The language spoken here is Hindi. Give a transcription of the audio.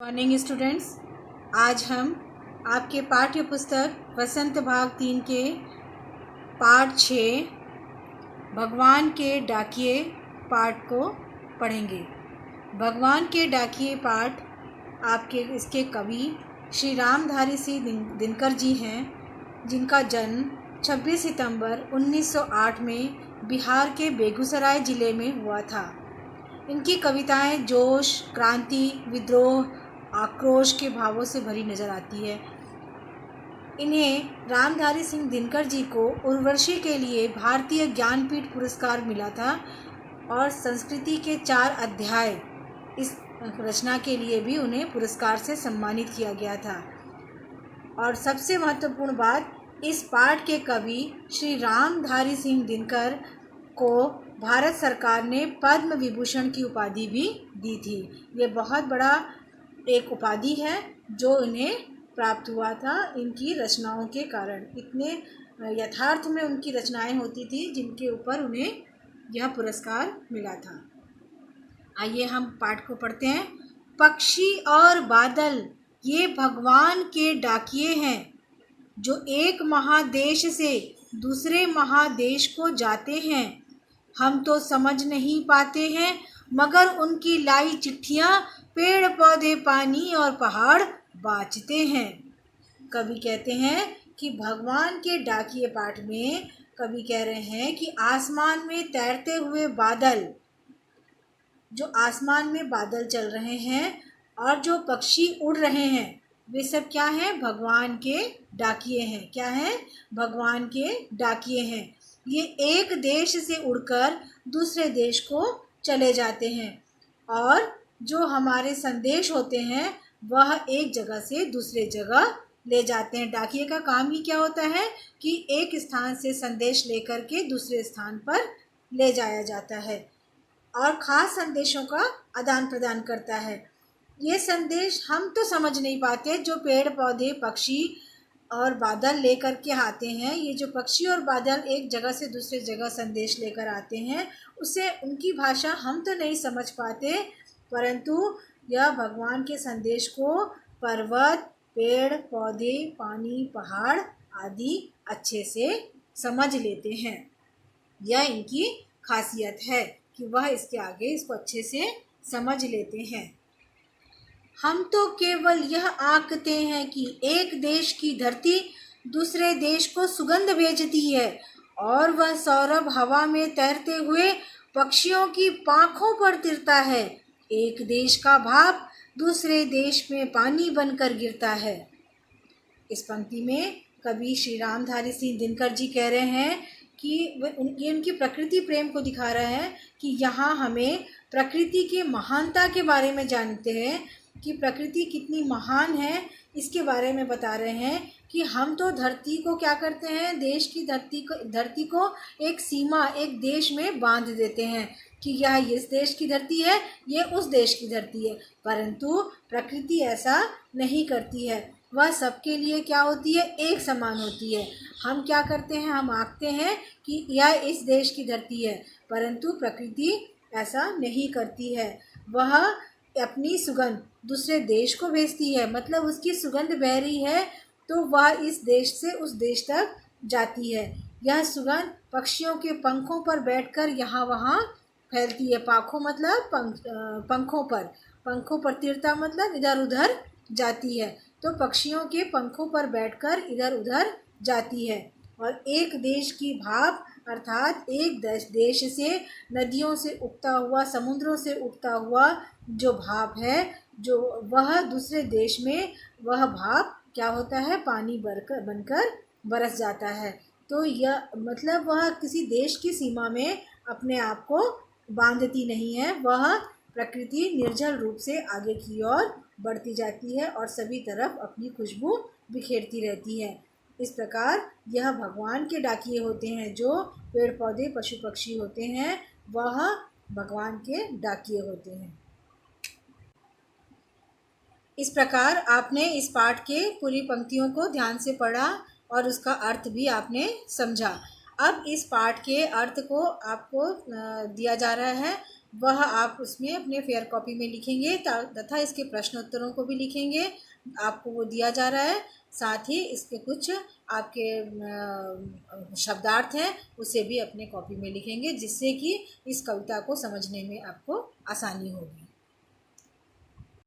मॉर्निंग स्टूडेंट्स, आज हम आपके पाठ्य पुस्तक वसंत भाग 3 के पाठ 6 भगवान के डाकिए पाठ को पढ़ेंगे। भगवान के डाकिए पाठ आपके इसके कवि श्री रामधारी सिंह दिनकर जी हैं, जिनका जन्म 26 सितंबर 1908 में बिहार के बेगूसराय ज़िले में हुआ था। इनकी कविताएं जोश, क्रांति, विद्रोह, आक्रोश के भावों से भरी नज़र आती है। इन्हें रामधारी सिंह दिनकर जी को उर्वशी के लिए भारतीय ज्ञानपीठ पुरस्कार मिला था और संस्कृति के 4 अध्याय इस रचना के लिए भी उन्हें पुरस्कार से सम्मानित किया गया था। और सबसे महत्वपूर्ण बात, इस पाठ के कवि श्री रामधारी सिंह दिनकर को भारत सरकार ने पद्म विभूषण की उपाधि भी दी थी। ये बहुत बड़ा एक उपाधि है जो इन्हें प्राप्त हुआ था इनकी रचनाओं के कारण। इतने यथार्थ में उनकी रचनाएं होती थी जिनके ऊपर उन्हें यह पुरस्कार मिला था। आइए हम पाठ को पढ़ते हैं। पक्षी और बादल ये भगवान के डाकिए हैं, जो एक महादेश से दूसरे महादेश को जाते हैं। हम तो समझ नहीं पाते हैं, मगर उनकी लाई चिट्ठियाँ पेड़ पौधे, पानी और पहाड़ बाँचते हैं। कवि कहते हैं कि भगवान के डाकिए पाठ में कवि कह रहे हैं कि आसमान में तैरते हुए बादल, जो आसमान में बादल चल रहे हैं और जो पक्षी उड़ रहे हैं, वे सब क्या हैं? भगवान के डाकिए हैं। क्या हैं? भगवान के डाकिए हैं। ये एक देश से उड़कर दूसरे देश को चले जाते हैं और जो हमारे संदेश होते हैं वह एक जगह से दूसरे जगह ले जाते हैं। डाकिए का काम ही क्या होता है कि एक स्थान से संदेश लेकर के दूसरे स्थान पर ले जाया जाता है और ख़ास संदेशों का आदान प्रदान करता है। ये संदेश हम तो समझ नहीं पाते, जो पेड़ पौधे, पक्षी और बादल लेकर के आते हैं। ये जो पक्षी और बादल एक जगह से दूसरे जगह संदेश लेकर आते हैं, उसे उनकी भाषा हम तो नहीं समझ पाते, परंतु यह भगवान के संदेश को पर्वत, पेड़ पौधे, पानी, पहाड़ आदि अच्छे से समझ लेते हैं। यह इनकी खासियत है कि वह इसके आगे इसको अच्छे से समझ लेते हैं। हम तो केवल यह आंकते हैं कि एक देश की धरती दूसरे देश को सुगंध भेजती है और वह सौरभ हवा में तैरते हुए पक्षियों की पाँखों पर तिरता है। एक देश का भाप दूसरे देश में पानी बनकर गिरता है। इस पंक्ति में कवि श्री रामधारी सिंह दिनकर जी कह रहे हैं कि ये उनकी प्रकृति प्रेम को दिखा रहे हैं कि यहाँ हमें प्रकृति के महानता के बारे में जानते हैं कि प्रकृति कितनी महान है, इसके बारे में बता रहे हैं कि हम तो धरती को क्या करते हैं, देश की धरती को एक सीमा, एक देश में बांध देते हैं कि यह इस देश की धरती है, ये उस देश की धरती है। परंतु प्रकृति ऐसा नहीं करती है, वह सबके लिए क्या होती है? एक समान होती है। हम क्या करते हैं? हम आंकते हैं कि यह इस देश की धरती है, परंतु प्रकृति ऐसा नहीं करती है। वह अपनी सुगंध दूसरे देश को भेजती है, मतलब उसकी सुगंध बह रही है तो वह इस देश से उस देश तक जाती है। यह सुगंध पक्षियों के पंखों पर बैठकर यहाँ वहाँ फैलती है। पाँखों मतलब पंखों पर तिरता मतलब इधर उधर जाती है। तो पक्षियों के पंखों पर बैठकर इधर उधर जाती है। और एक देश की भाप अर्थात एक देश से, नदियों से उगता हुआ, समुद्रों से उगता हुआ जो भाप है, जो वह दूसरे देश में वह भाप क्या होता है? पानी बनकर बरस जाता है। तो यह मतलब वह किसी देश की सीमा में अपने आप को बांधती नहीं है, वह प्रकृति निर्जल रूप से आगे की ओर बढ़ती जाती है और सभी तरफ अपनी खुशबू बिखेरती रहती है। इस प्रकार यह भगवान के डाकिए होते हैं। जो पेड़ पौधे, पशु पक्षी होते हैं, वह भगवान के डाकिए होते हैं। इस प्रकार आपने इस पाठ के पूरी पंक्तियों को ध्यान से पढ़ा और उसका अर्थ भी आपने समझा। अब इस पाठ के अर्थ को आपको दिया जा रहा है। वह आप उसमें अपने फेयर कॉपी में लिखेंगे तथा इसके प्रश्न उत्तरों को भी लिखेंगे। आपको वो दिया जा रहा है। साथ ही इसके कुछ आपके शब्दार्थ हैं, उसे भी अपने कॉपी में लिखेंगे, जिससे कि इस कविता को समझने में आपको आसानी होगी।